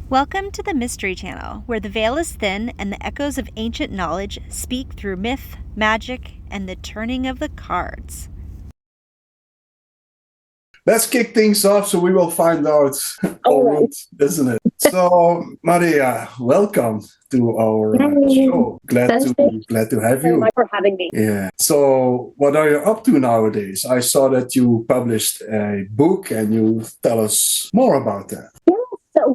Welcome to the Mystery Channel, where the veil is thin and the echoes of ancient knowledge speak through myth, magic, and the turning of the cards. Let's kick things off so we will find out our route, isn't it? So, Maria, welcome to our show. Glad to have you. Thank you for having me. Yeah. So, what are you up to nowadays? I saw that you published a book, and you tell us more about that.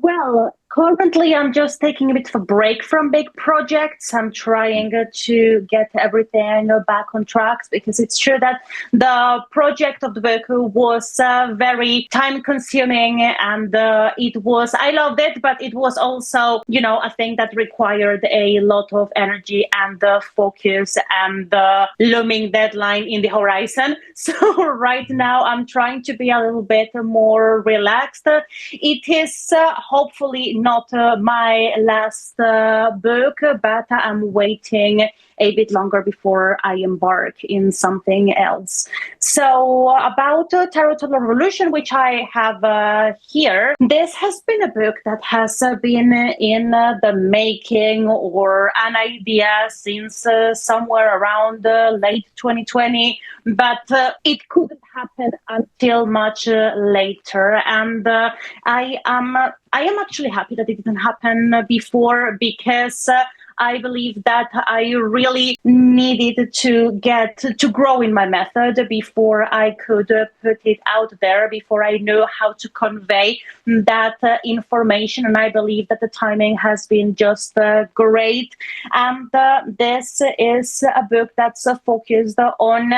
Well, currently I'm just taking a bit of a break from big projects. I'm trying to get everything back on track, because it's true that the project of the book was very time consuming, and I loved it, but it was also, a thing that required a lot of energy and focus and the looming deadline in the horizon. So right now I'm trying to be a little bit more relaxed. It is hopefully not my last book, but I'm waiting a bit longer before I embark in something else. So about Tarot Tableau Revolution, which I have here, this has been a book that has been in the making, or an idea since somewhere around late 2020, but it couldn't happen until much later. And I am actually happy that it didn't happen before, because I believe that I really needed to grow in my method before I could put it out there, before I knew how to convey that information. And I believe that the timing has been just great. And this is a book that's focused on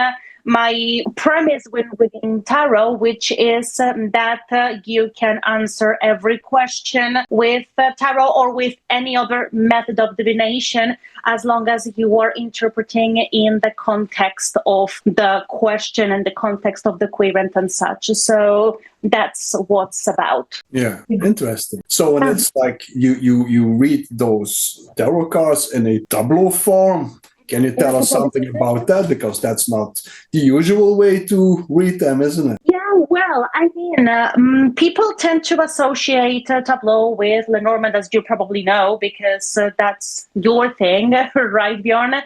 my premise within tarot, which is that you can answer every question with tarot or with any other method of divination, as long as you are interpreting in the context of the question and the context of the querent and such. So that's what's about. Yeah, interesting. So when it's like you read those tarot cards in a tableau form, can you tell us something about that? Because that's not the usual way to read them, isn't it? Yeah, well, I mean, people tend to associate tableau with Lenormand, as you probably know, because that's your thing, right, Bjorn?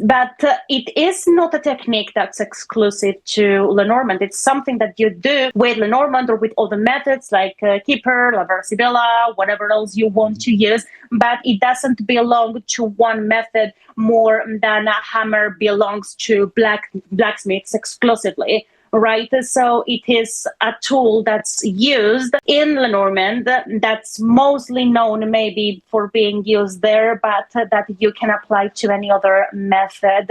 But it is not a technique that's exclusive to Lenormand. It's something that you do with Lenormand or with other methods like Keeper, Sibyl, whatever else you want to use. But it doesn't belong to one method more than a hammer belongs to blacksmiths exclusively. Right, so it is a tool that's used in Lenormand, that's mostly known maybe for being used there, but that you can apply to any other method.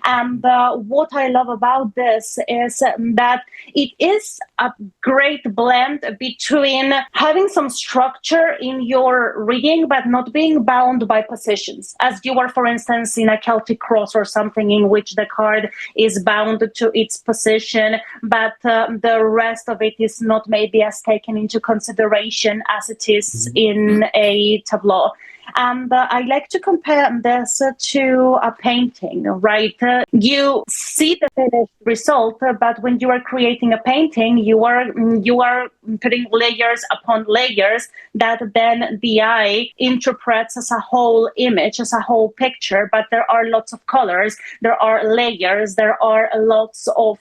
And what I love about this is that it is a great blend between having some structure in your reading, but not being bound by positions, as you are, for instance, in a Celtic cross or something, in which the card is bound to its position, but the rest of it is not maybe as taken into consideration as it is in a tableau. And I like to compare this to a painting, right? You see the finished result, but when you are creating a painting, you are putting layers upon layers that then the eye interprets as a whole image, as a whole picture. But there are lots of colors, there are layers, there are lots of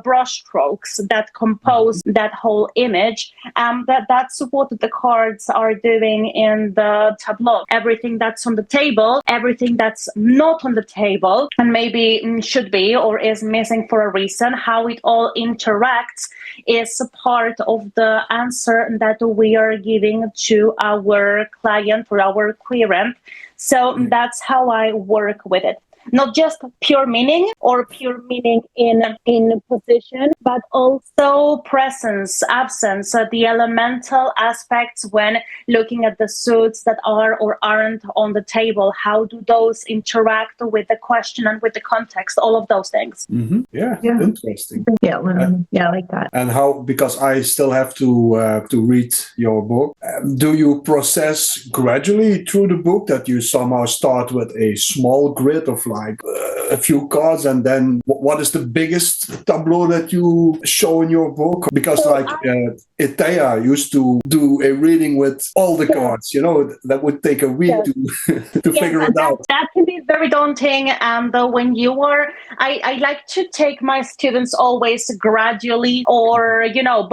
brush strokes that compose that whole image. And that's what the cards are doing in the tableau. Everything that's on the table, everything that's not on the table, and maybe should be or is missing for a reason, how it all interacts is part of the answer that we are giving to our client or our querent. So that's how I work with it. Not just pure meaning or pure meaning in position, but also presence, absence, the elemental aspects when looking at the suits that are or aren't on the table. How do those interact with the question and with the context? All of those things. Mm-hmm. Yeah, interesting. Yeah, I like that. And how, because I still have to read your book, do you process gradually through the book, that you somehow start with a small grid of like a few cards, and then what is the biggest tableau that you show in your book? Because like Itea used to do a reading with all the cards, that would take a week to figure it out. That can be very daunting. And when you are, I like to take my students always gradually, or,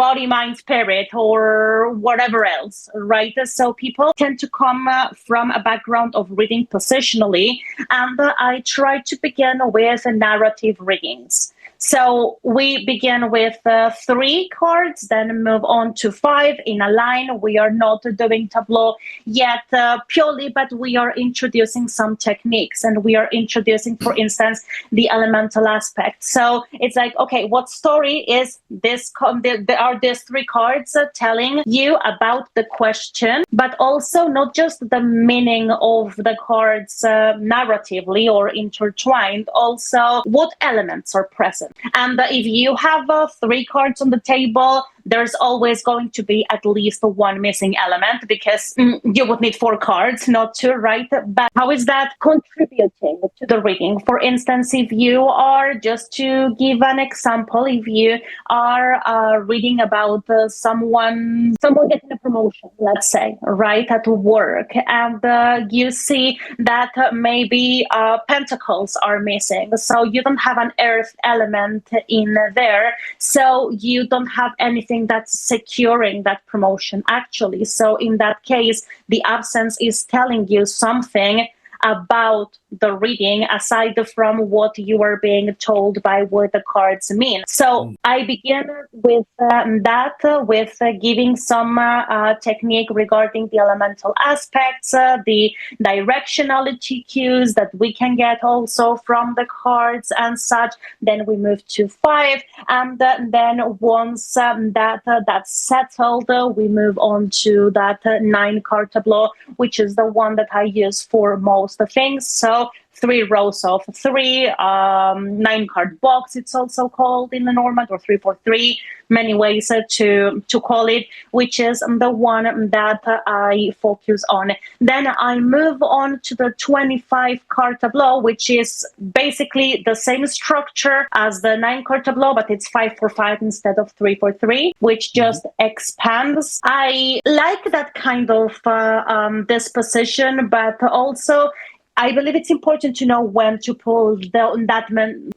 body, mind, spirit, or whatever else, right? So people tend to come from a background of reading positionally, and I try to begin with narrative readings. So we begin with 3 cards, then move on to 5 in a line. We are not doing tableau yet purely, but we are introducing some techniques, and we are introducing, for instance, the elemental aspect. So it's like, okay, what story is this? There are these 3 cards telling you about the question, but also not just the meaning of the cards narratively or intertwined, also what elements are present. And if you have 3 cards on the table, there's always going to be at least 1 missing element, because you would need 4 cards, not 2, right? But how is that contributing to the reading? For instance, if you are, just to give an example, if you are reading about someone getting a promotion, let's say, right, at work, and you see that maybe pentacles are missing, so you don't have an earth element in there, so you don't have anything that's securing that promotion, actually. So in that case, the absence is telling you something about the reading, aside from what you are being told by what the cards mean. So I begin with with giving some technique regarding the elemental aspects, the directionality cues that we can get also from the cards and such. Then we move to 5, and then once that's settled, we move on to that 9 card tableau, which is the one that I use for most things. So 3 rows of 3, 9 card box, it's also called in Lenormand, or 3-4-3, many ways to call it, which is the one that I focus on. Then I move on to the 25 card tableau, which is basically the same structure as the 9 card tableau, but it's 5-4-5 instead of 3-4-3, which just expands. I like that kind of disposition, but also I believe it's important to know when to pull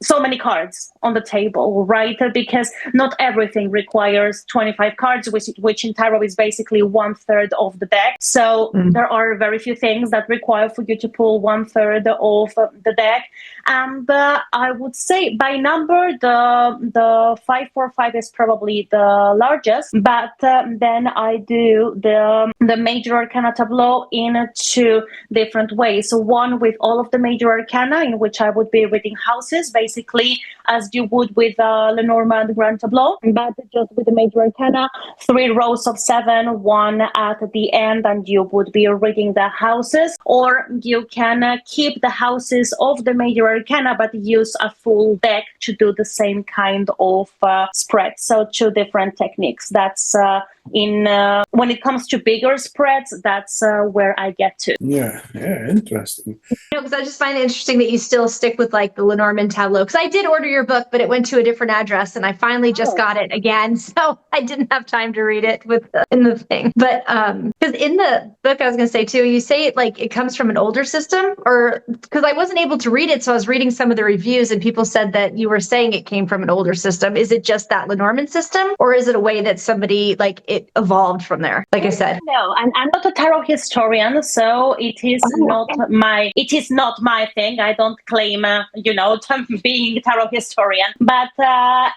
so many cards on the table, right? Because not everything requires 25 cards, which in tarot is basically 1/3 of the deck. So there are very few things that require for you to pull 1/3 of the deck. And I would say by number, the 5-4-5 is probably the largest, but then I do the major arcana tableau in 2 different ways. So one with all of the major arcana, in which I would be reading houses, basically as you would with Lenormand Grand Tableau, but just with the major arcana, 3 rows of 7, 1 at the end, and you would be reading the houses. Or you can keep the houses of the major arcana, but use a full deck to do the same kind of spread. So 2 different techniques. That's when it comes to bigger spreads, that's where I get to. Yeah, interesting. Because I just find it interesting that you still stick with like the Lenormand tableau. Because I did order your book, but it went to a different address, and I finally just got it again, so I didn't have time to read it in the thing. But because in the book, I was going to say too, you say it comes from an older system, or because I wasn't able to read it, so I was reading some of the reviews, and people said that you were saying it came from an older system. Is it just that Lenormand system, or is it a way that somebody it evolved from there? Like I said, no, and I'm not a tarot historian, so it is not my thing. I don't claim, being a tarot historian, but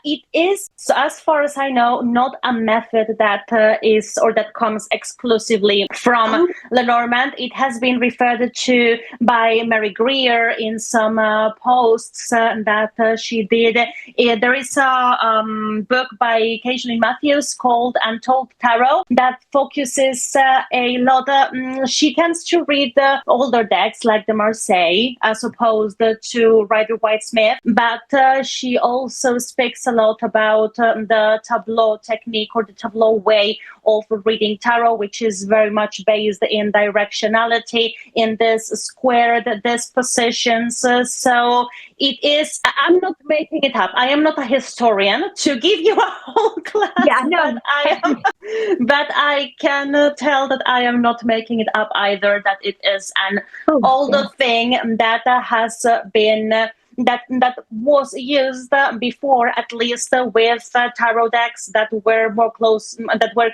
it is, so as far as I know, not a method that that comes exclusively from Lenormand. It has been referred to by Mary Greer in some posts that she did. There is a book by Caitlin Matthews called Untold old tarot that focuses a lot. She tends to read the older decks like the Marseille as opposed to Rider-Waite-Smith, but she also speaks a lot about the tableau technique or the tableau way of reading tarot, which is very much based in directionality, in this squared dispositions. So it is, I'm not making it up. I am not a historian to give you a whole class, but I can tell that I am not making it up either, that it is an older thing that has been that was used before, at least with tarot decks that were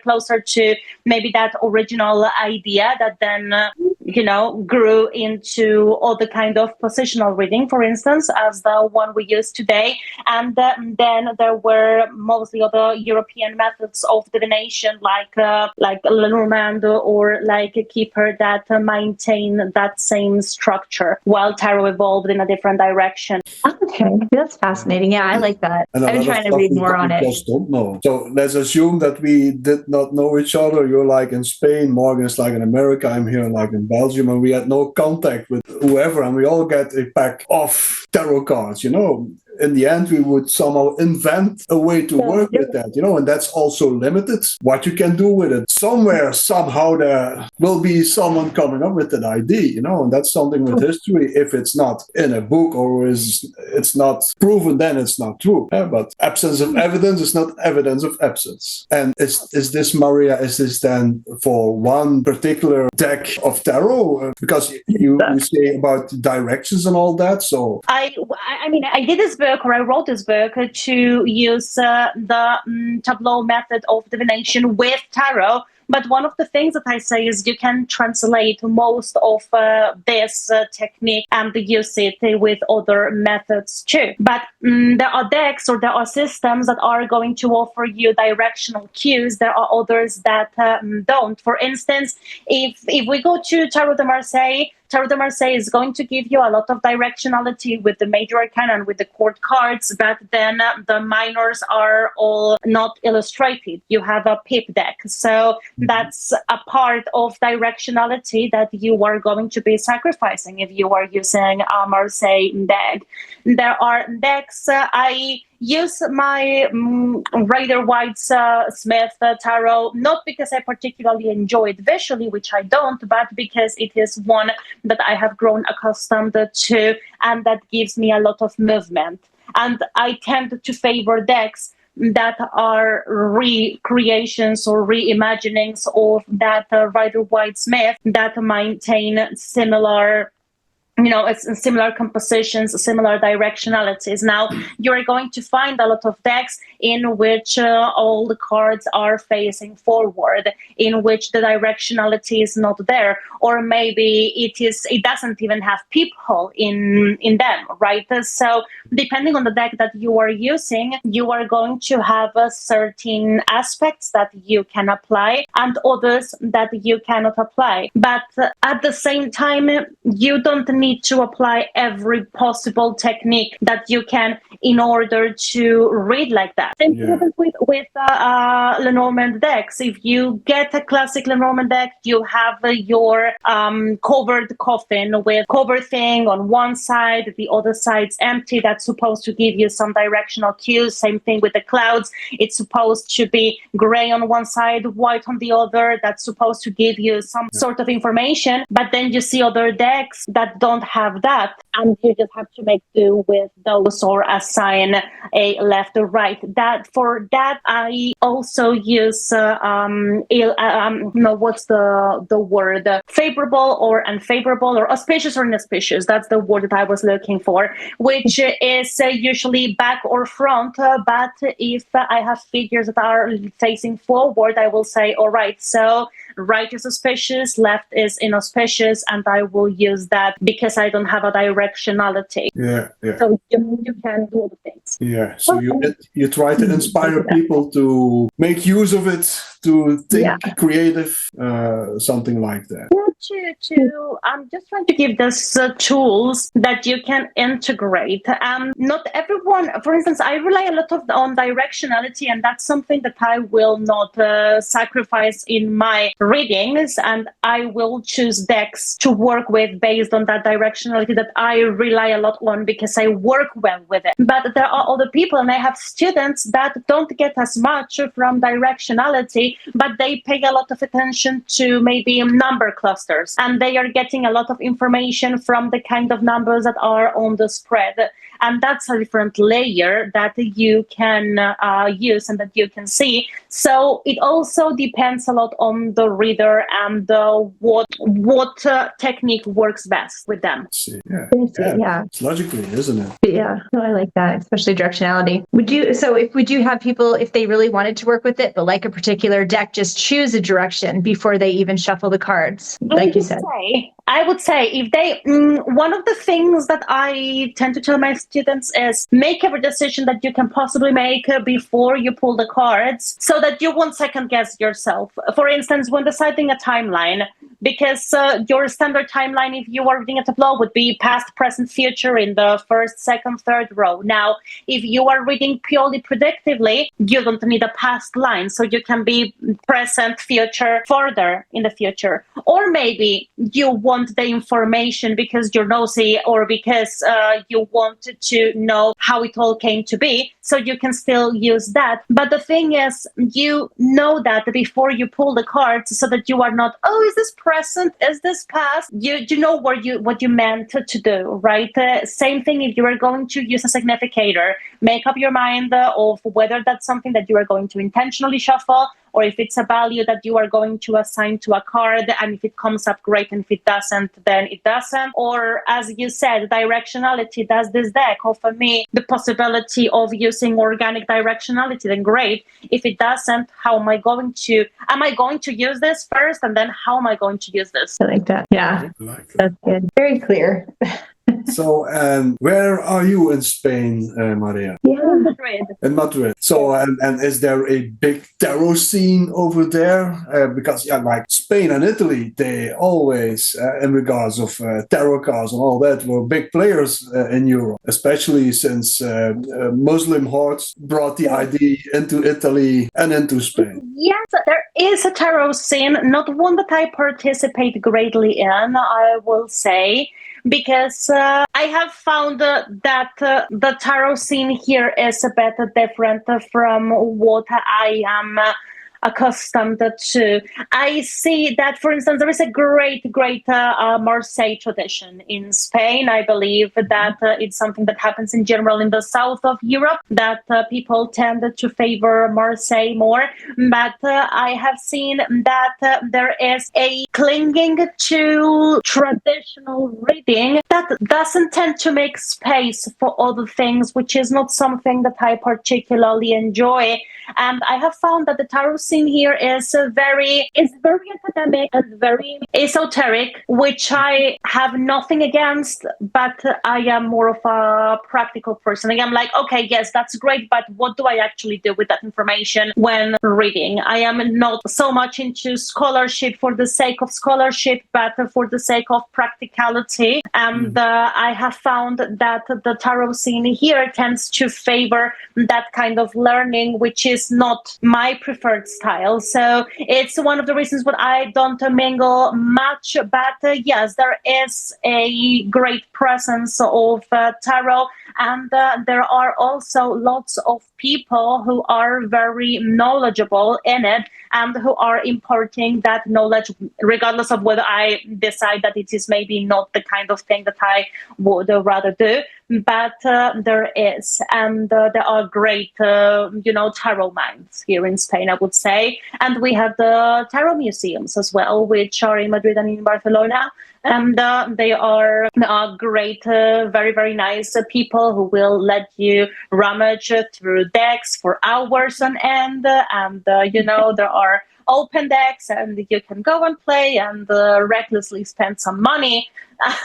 closer to maybe that original idea that then grew into other kind of positional reading, for instance, as the one we use today. And then there were mostly other European methods of divination, like Lenormand or like a keeper, that maintain that same structure, while tarot evolved in a different direction. Okay, that's fascinating. Yeah, I like that. And I've been trying to read more on it. Just don't know. So let's assume that we did not know each other. You're like in Spain, Morgan is like in America, I'm here like in Belgium, and we had no contact with whoever, and we all get a pack of tarot cards, In the end, we would somehow invent a way to work with that, and that's also limited what you can do with it. Somewhere, somehow, there will be someone coming up with an idea, and that's something with history. If it's not in a book or it's not proven, then it's not true. But absence of evidence is not evidence of absence. And is this, Maria, is this then for one particular deck of tarot? Because you say about directions and all that, so... I mean, I did this book, or I wrote this book to use the tableau method of divination with tarot. But one of the things that I say is you can translate most of this technique and use it with other methods too. But there are decks or there are systems that are going to offer you directional cues. There are others that don't. For instance, if we go to Tarot de Marseille, Tarot de Marseille is going to give you a lot of directionality with the major arcana and with the court cards, but then the minors are all not illustrated. You have a pip deck. So that's a part of directionality that you are going to be sacrificing if you are using a Marseille deck. There are decks, I use my Rider-Waite-Smith tarot, not because I particularly enjoy it visually, which I don't, but because it is one that I have grown accustomed to and that gives me a lot of movement. And I tend to favor decks that are recreations or reimaginings of that Rider-Waite-Smith that maintain similar similar compositions, similar directionalities. Now, you're going to find a lot of decks in which all the cards are facing forward, in which the directionality is not there, or maybe it doesn't even have peephole in them, right? So, depending on the deck that you are using, you are going to have certain aspects that you can apply and others that you cannot apply. But at the same time, you don't need to apply every possible technique that you can in order to read like that. Same thing with Lenormand decks. If you get a classic Lenormand deck, you have your covered coffin with cover thing on one side, the other side's empty. That's supposed to give you some directional cues. Same thing with the clouds. It's supposed to be gray on one side, white on the other. That's supposed to give you some sort of information. But then you see other decks that don't have that, and you just have to make do with those or assign a left or right. That for that I also use what's the word, favorable or unfavorable, or auspicious or inauspicious. That's the word that I was looking for, which is usually back or front. But if I have figures that are facing forward, I will say, all right, so right is auspicious, left is inauspicious, and I will use that because I don't have a directionality. So you can do all the things. So you try to inspire people to make use of it, to think creative, something like that. I'm just trying to give this tools that you can integrate. Not everyone, for instance, I rely a lot on directionality, and that's something that I will not sacrifice in my readings, and I will choose decks to work with based on that directionality that I rely a lot on because I work well with it. But there are other people, and I have students that don't get as much from directionality, but they pay a lot of attention to maybe number clusters, and they are getting a lot of information from the kind of numbers that are on the spread. And that's a different layer that you can use and that you can see. So it also depends a lot on the reader and what technique works best with them. Yeah. It's logically, isn't it? Yeah, no, I like that, especially directionality. Would you have people, if they really wanted to work with it, but like a particular deck, just choose a direction before they even shuffle the cards, like you said? I would say if they, one of the things that I tend to tell my students is make every decision that you can possibly make before you pull the cards so that you won't second guess yourself. For instance, when deciding a timeline, because your standard timeline, if you are reading a tableau, would be past, present, future in the first, second, third row. Now, if you are reading purely predictively, you don't need a past line, so you can be present, future, further in the future. Or maybe you want the information because you're nosy or because you wanted to know how it all came to be, so you can still use that. But the thing is, you know that before you pull the cards, so that you are not, oh, is this present? Is this past? You know what you meant to do, right? Same thing if you are going to use a significator. Make up your mind of whether that's something that you are going to intentionally shuffle, or if it's a value that you are going to assign to a card, and if it comes up, great, and if it doesn't, then it doesn't. Or, as you said, directionality. Does this deck offer me the possibility of using organic directionality? Then great. If it doesn't, am I going to use this first, and then how am I going to use this? I like that. Yeah, that's good. Very clear. So, and where are you in Spain, Maria? In Madrid. In Madrid. So, and is there a big tarot scene over there? Because, like Spain and Italy, they always, in regards of tarot cards and all that, were big players in Europe, especially since Muslim hordes brought the idea into Italy and into Spain. Yes, there is a tarot scene, not one that I participate greatly in, I will say, because I have found that the tarot scene here is a bit different from what I am accustomed to. I see that, for instance, there is a great Marseille tradition in Spain. I believe that it's something that happens in general in the south of Europe, that people tend to favor Marseille more. But I have seen that there is a clinging to traditional reading that doesn't tend to make space for other things, which is not something that I particularly enjoy. And I have found that the tarot scene here is very academic and very esoteric, which I have nothing against, but I am more of a practical person. I am like, okay, yes, that's great, but what do I actually do with that information when reading? I am not so much into scholarship for the sake of scholarship, but for the sake of practicality. And I have found that the tarot scene here tends to favor that kind of learning, which is not my preferred style. So it's one of the reasons why I don't mingle much. But yes, there is a great presence of tarot, and there are also lots of people who are very knowledgeable in it and who are imparting that knowledge, regardless of whether I decide that it is maybe not the kind of thing that I would rather do. But there is, and there are great, tarot minds here in Spain, I would say. And we have the tarot museums as well, which are in Madrid and in Barcelona. And they are great, very, very nice people who will let you rummage through decks for hours on end. And, there are open decks, and you can go and play and recklessly spend some money.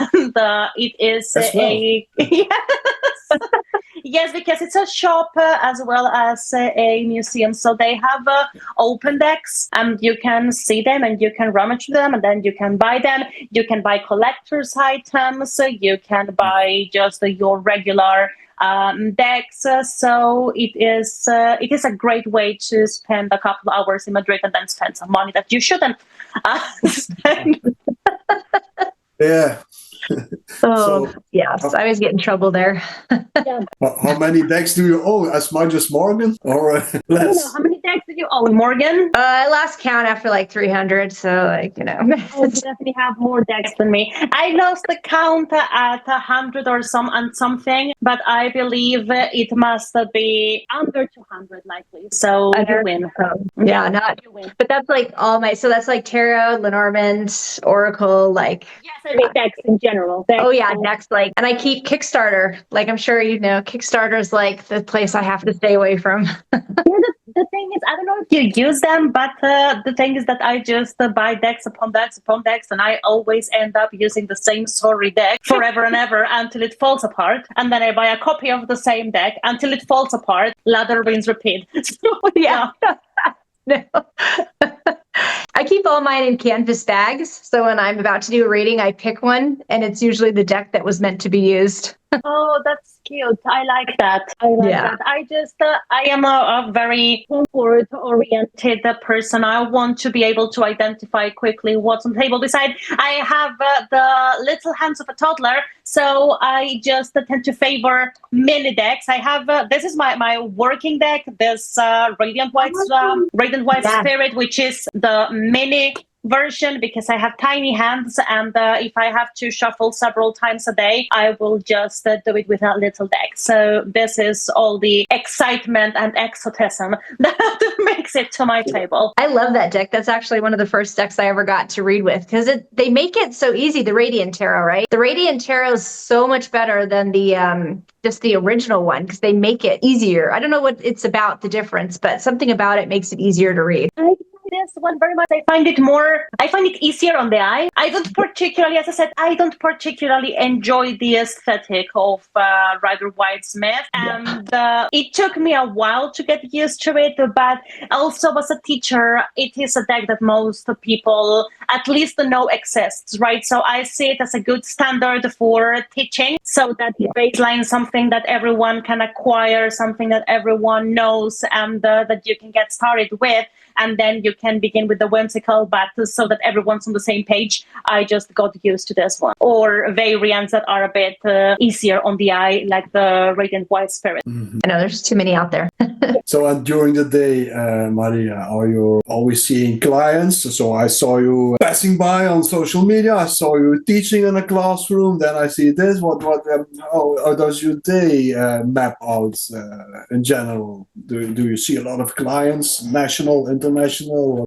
And it is yes. Yes, because it's a shop as well as a museum. So they have open decks, and you can see them and you can rummage them, and then you can buy them. You can buy collector's items. You can buy just your regular decks. So it is a great way to spend a couple of hours in Madrid and then spend some money that you shouldn't spend. Yeah. Oh, yes. I always get in trouble there. How many decks do you own? As much as Morgan, or less? How many decks do you own, Morgan? I lost count after like 300, so like, you know. Oh, you definitely have more decks than me. I lost the count at 100 or something, but I believe it must be under 200 likely. So you win. Yeah, not you win. But that's like so that's like tarot, Lenormand, Oracle, like. Yes, I mean decks in general. Oh yeah, decks like, and I keep Kickstarter. Like I'm sure you know, Kickstarter is like the place I have to stay away from. The thing is, I don't know if you use them, but the thing is that I just buy decks upon decks upon decks, and I always end up using the same sorry deck forever and ever until it falls apart. And then I buy a copy of the same deck until it falls apart. Lather, rinse, repeat. So, yeah. No. I keep all mine in canvas bags. So when I'm about to do a reading, I pick one, and it's usually the deck that was meant to be used. Oh, that's cute. I like that. That. I am a very comfort-oriented person. I want to be able to identify quickly what's on the table. Besides, I have the little hands of a toddler, so I just tend to favor mini decks. I have, this is my working deck, this Radiant White Spirit, which is the mini version, because I have tiny hands, and if I have to shuffle several times a day, I will just do it with a little deck. So this is all the excitement and exotism that makes it to my table. I love that deck. That's actually one of the first decks I ever got to read with, because they make it so easy, the Radiant Tarot, right? The Radiant Tarot is so much better than the just the original one, because they make it easier. I don't know what it's about, the difference, but something about it makes it easier to read. This one very much. I find it easier on the eye. I don't particularly enjoy the aesthetic of Rider Waite Smith, and it took me a while to get used to it, but also as a teacher, it is a deck that most people at least know exists, right? So I see it as a good standard for teaching, so that baseline, something that everyone can acquire, something that everyone knows, and that you can get started with. And then you can begin with the whimsical, but so that everyone's on the same page. I just got used to this one. Or variants that are a bit easier on the eye, like the Radiant White Spirit. Mm-hmm. I know there's too many out there. So during the day, Maria, are you always seeing clients? So I saw you passing by on social media. I saw you teaching in a classroom. Then I see this. How does your day map out in general? Do you see a lot of clients, national, international?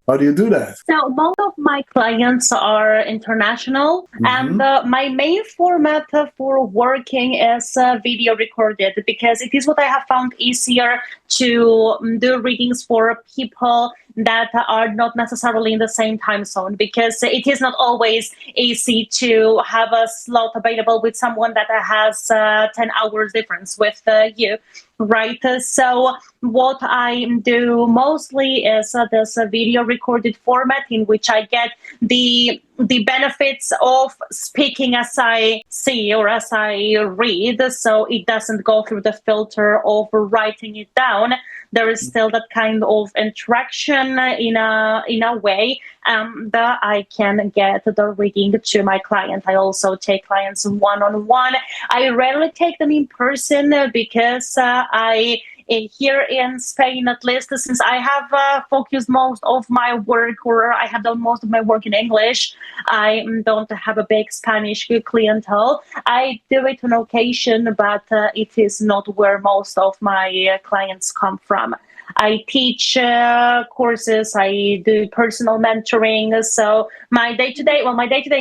How do you do that? So most of my clients are international, and my main format for working is video recorded, because it is what I have found easier to do readings for people that are not necessarily in the same time zone, because it is not always easy to have a slot available with someone that has 10 hours difference with you, right? So what I do mostly is this video recorded format, in which I get the benefits of speaking as I see or as I read, so it doesn't go through the filter of writing it down. There is still that kind of interaction in a way that I can get the reading to my client. I also take clients one-on-one. I rarely take them in person, because here in Spain, at least, since I have focused most of my work, or I have done most of my work in English, I don't have a big Spanish clientele. I do it on occasion, but it is not where most of my clients come from. I teach courses, I do personal mentoring. So my day-to-day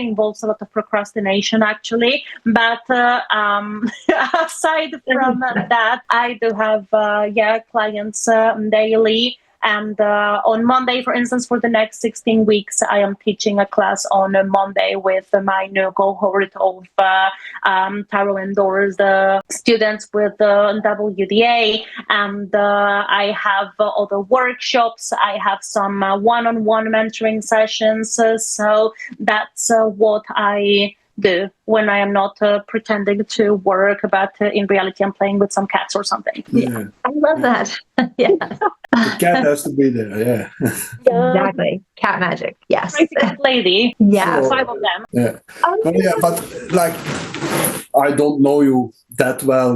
involves a lot of procrastination, actually. But aside from that, I do have clients daily. And on Monday, for instance, for the next 16 weeks, I am teaching a class on a Monday with my new cohort of tarot endorsed students with WDA. And I have other workshops. I have some one-on-one mentoring sessions. So that's what I do when I am not pretending to work, but in reality I'm playing with some cats or something. Yeah. I love that. Yeah. The cat has to be there, yeah. Exactly. Cat magic. Yes. Crazy cat lady. Yeah. So- 5 of them. Yeah. But like, I don't know you that well,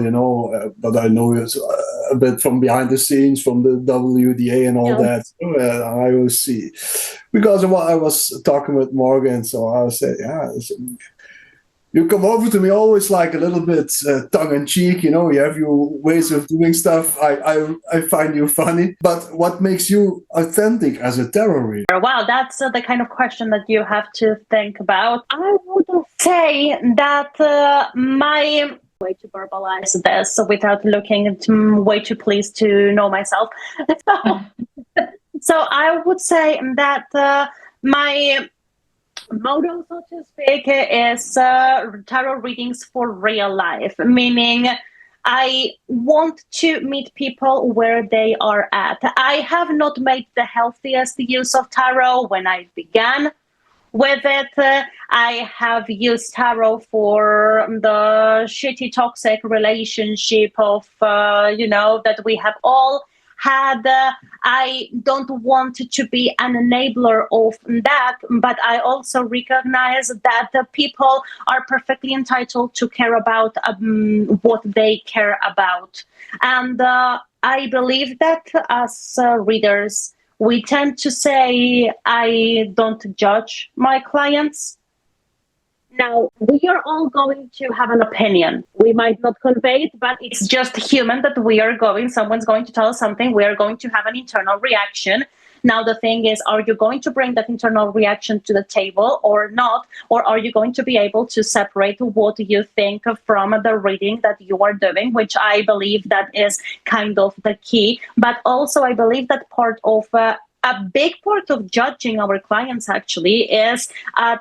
but I know you a bit from behind the scenes, from the WDA and all that. I will see. Because I was talking with Morgan, so I said, you come over to me always like a little bit tongue-in-cheek, you have your ways of doing stuff. I find you funny. But what makes you authentic as a tarot reader? Wow, that's the kind of question that you have to think about. I would say that my way to verbalize this without looking way too pleased to know myself. So I would say that my motto, so to speak, is tarot readings for real life, meaning I want to meet people where they are at. I have not made the healthiest use of tarot when I began with it. I have used tarot for the shitty, toxic relationship of, that we have all had. I don't want to be an enabler of that, but I also recognize that people are perfectly entitled to care about what they care about. And I believe that as readers, we tend to say, I don't judge my clients. Now, we are all going to have an opinion. We might not convey it, but it's just human that someone's going to tell us something, we are going to have an internal reaction. Now, the thing is, are you going to bring that internal reaction to the table or not? Or are you going to be able to separate what you think from the reading that you are doing, which I believe that is kind of the key. But also, I believe that a big part of judging our clients actually is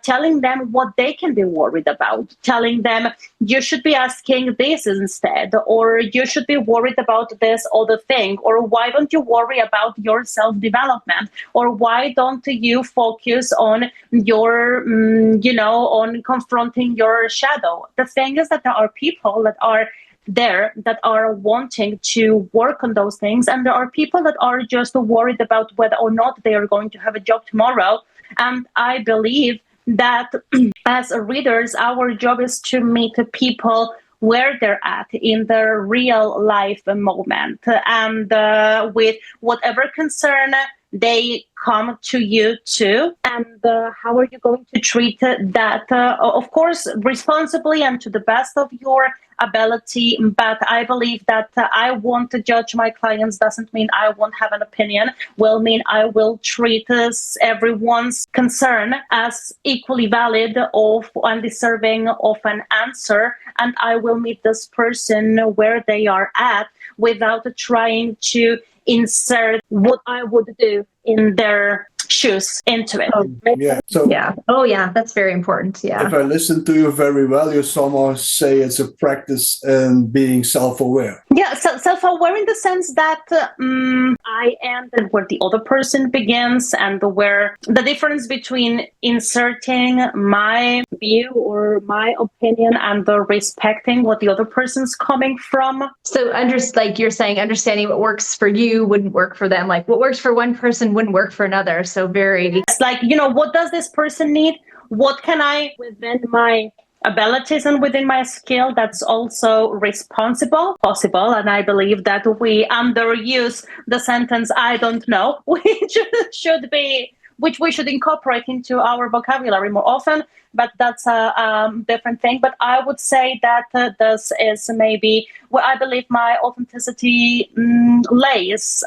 telling them what they can be worried about, telling them you should be asking this instead, or you should be worried about this other thing, or why don't you worry about your self-development, or why don't you focus on your, on confronting your shadow. The thing is that there are people that are there that are wanting to work on those things, and there are people that are just worried about whether or not they are going to have a job tomorrow. And I believe that as readers, our job is to meet people where they're at in their real life moment, and with whatever concern they come to you too, and how are you going to treat that, of course, responsibly and to the best of your ability. But I believe that I want to judge my clients doesn't mean I won't have an opinion, will mean I will treat everyone's concern as equally valid and deserving of an answer, and I will meet this person where they are at without trying to insert what I would do in their shoes into it. Yeah. So Oh, yeah. That's very important. Yeah. if I listen to you very well, you somehow say it's a practice in being self-aware. Yeah, so self-aware in the sense that I am where the other person begins, and where the difference between inserting my view or my opinion and respecting what the other person's coming from. So like you're saying, understanding what works for you wouldn't work for them. Like what works for one person wouldn't work for another. So very... It's like, what does this person need? What can I, within my abilities and within my skill, that's also possible. And I believe that we underuse the sentence, I don't know, which we should incorporate into our vocabulary more often, but that's a different thing. But I would say that this is maybe where I believe my authenticity lays.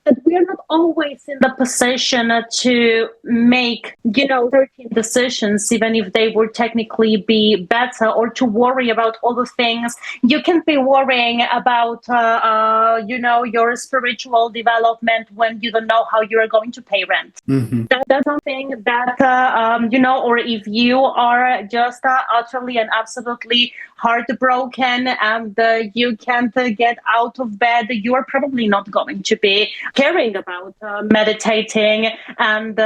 That we are not always in the position to make, certain decisions, even if they would technically be better, or to worry about all the things. You can be worrying about, your spiritual development when you don't know how you are going to pay rent. Mm-hmm. That's something that, or if you are just utterly and absolutely heartbroken and you can't get out of bed, you're probably not going to be caring about meditating and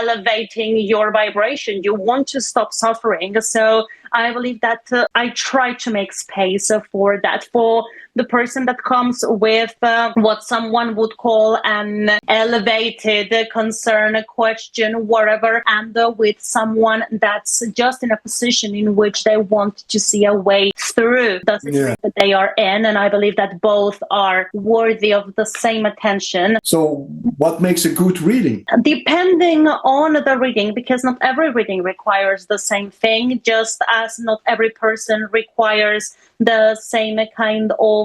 elevating your vibration. You want to stop suffering. So I believe that I try to make space for that, for the person that comes with what someone would call an elevated concern, a question, whatever, and with someone that's just in a position in which they want to see a way through the situation that they are in. And I believe that both are worthy of the same attention. So what makes a good reading? Depending on the reading, because not every reading requires the same thing, just as not every person requires the same kind of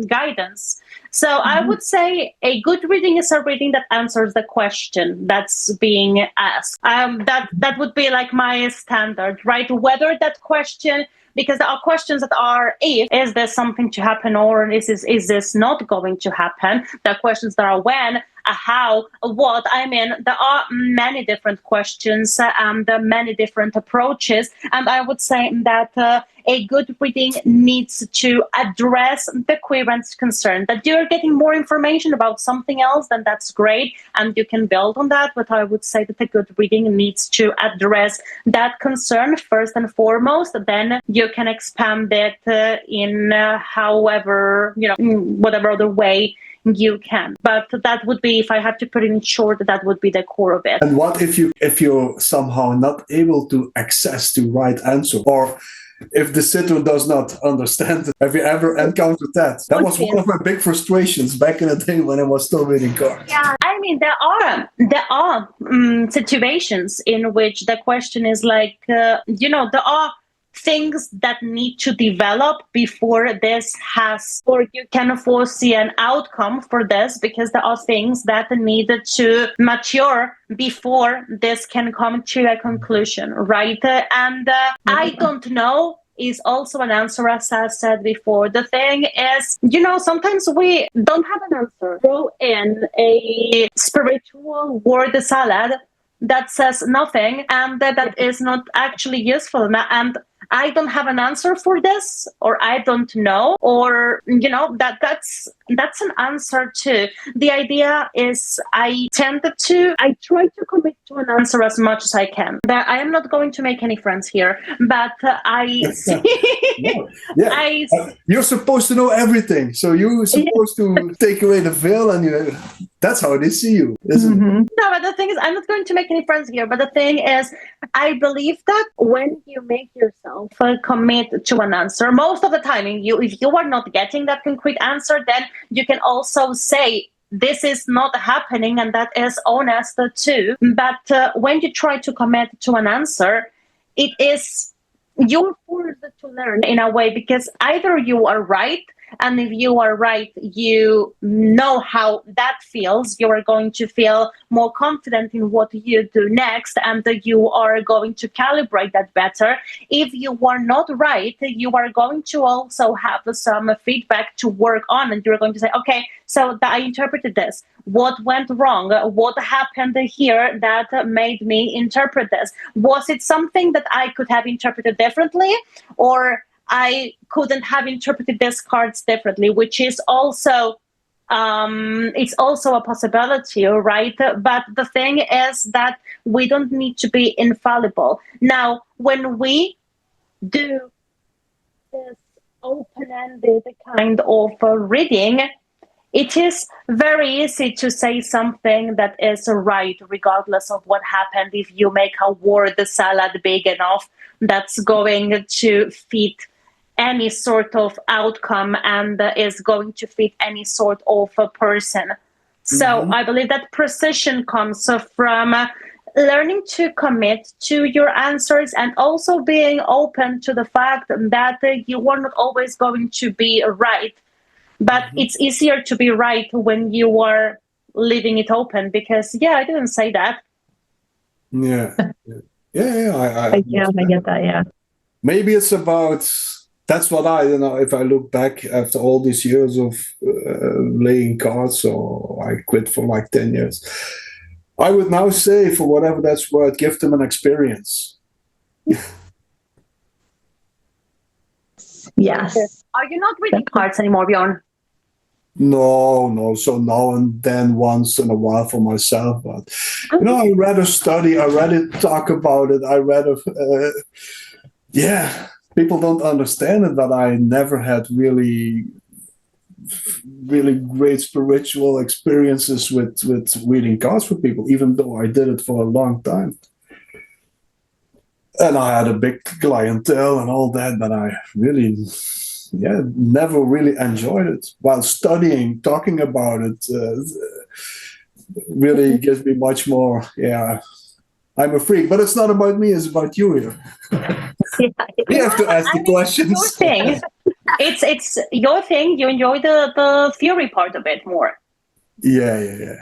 guidance. So I would say a good reading is a reading that answers the question that's being asked. That would be like my standard, right? Whether that question, because there are questions that are, is there something to happen, or is this not going to happen? There are questions that are when, a how, a what. I mean, there are many different questions and many different approaches. And I would say that a good reading needs to address the querent's concern. That you're getting more information about something else, then that's great, and you can build on that. But I would say that a good reading needs to address that concern first and foremost. Then you can expand it in however, whatever other way you can. But that would be, if I have to put it in short, that would be the core of it. And what if you're somehow not able to access the right answer, or if the sitter does not understand it? Have you ever encountered that? That was one of my big frustrations back in the day when I was still reading cards. Yeah, I mean, there are situations in which the question is like, there are things that need to develop before this has, or you can foresee an outcome for this, because there are things that need to mature before this can come to a conclusion, right? And I don't know is also an answer, as I said before. The thing is, sometimes we don't have an answer. Throw in a spiritual word salad that says nothing, and that is not actually useful. And I don't have an answer for this, or I don't know, or that's an answer too. The idea is I try to commit to an answer as much as I can. But I am not going to make any friends here, but you're supposed to know everything, so you're supposed to take away the veil, and that's how they see you, isn't it? No, but the thing is, I'm not going to make any friends here. But the thing is, I believe that when you make yourself commit to an answer, most of the time, if you are not getting that concrete answer, then you can also say, this is not happening, and that is honest too. But when you try to commit to an answer, you're forced to learn in a way, because either you are right, and if you are right, you know how that feels. You are going to feel more confident in what you do next, and you are going to calibrate that better. If you are not right, you are going to also have some feedback to work on, and you're going to say, okay, so I interpreted this. What went wrong? What happened here that made me interpret this? Was it something that I could have interpreted differently, or I couldn't have interpreted these cards differently, which is also it's also a possibility, right? But the thing is that we don't need to be infallible. Now, when we do this open-ended kind of reading, it is very easy to say something that is right, regardless of what happened. If you make a word salad big enough, that's going to fit any sort of outcome and is going to fit any sort of a person. So I believe that precision comes from learning to commit to your answers and also being open to the fact that you are not always going to be right. But it's easier to be right when you are leaving it open because, I didn't say that. Yeah. Yeah, I get that. Yeah. maybe it's about, that's what if I look back after all these years of laying cards, so I quit for like 10 years, I would now say, for whatever that's worth, give them an experience. Yes. Are you not reading cards anymore, Bjorn? No. So now and then, once in a while for myself. But, I rather study, I rather talk about it, I rather, people don't understand it, but I never had really great spiritual experiences with reading cards for people, even though I did it for a long time. And I had a big clientele and all that, but I really, never really enjoyed it. While studying, talking about it, really gives me much more, I'm a freak, but it's not about me, it's about you here. We have to ask the questions. Your thing. It's your thing. You enjoy the theory part of it more. Yeah.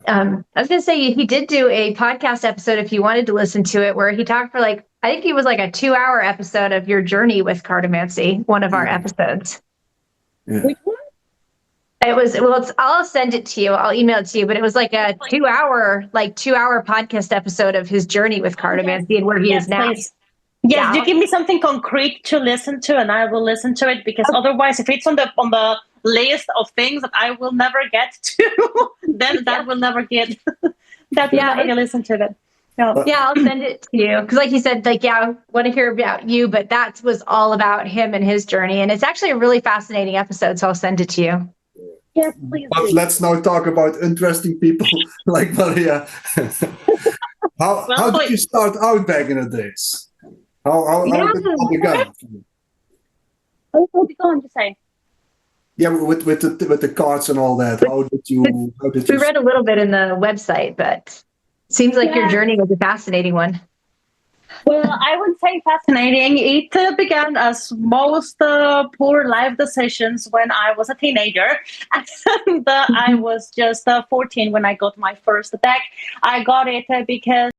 I was going to say, he did do a podcast episode, if you wanted to listen to it, where he talked for I think it was like a 2-hour episode of your journey with cartomancy, one of our episodes. Yeah. Which one? It was, I'll send it to you. I'll email it to you, but it was like a 2-hour podcast episode of his journey with cartomancy and where he is now. Please. Yes, you give me something concrete to listen to, and I will listen to it, because otherwise, if it's on the list of things that I will never get to, then that will never get listened to. That. No. Yeah, I'll send it to you, because like you said, I want to hear about you, but that was all about him and his journey, and it's actually a really fascinating episode. So I'll send it to you. Yes, please. But let's now talk about interesting people like Maria. How did you start out back in the days? How did it begin? How did it go? I'm just saying. Yeah, with the cards and all that. How did you? We read a little bit in the website, but seems like your journey was a fascinating one. Well, I would say fascinating. It began as most poor life decisions when I was a teenager. And I was just 14 when I got my first deck. I got it because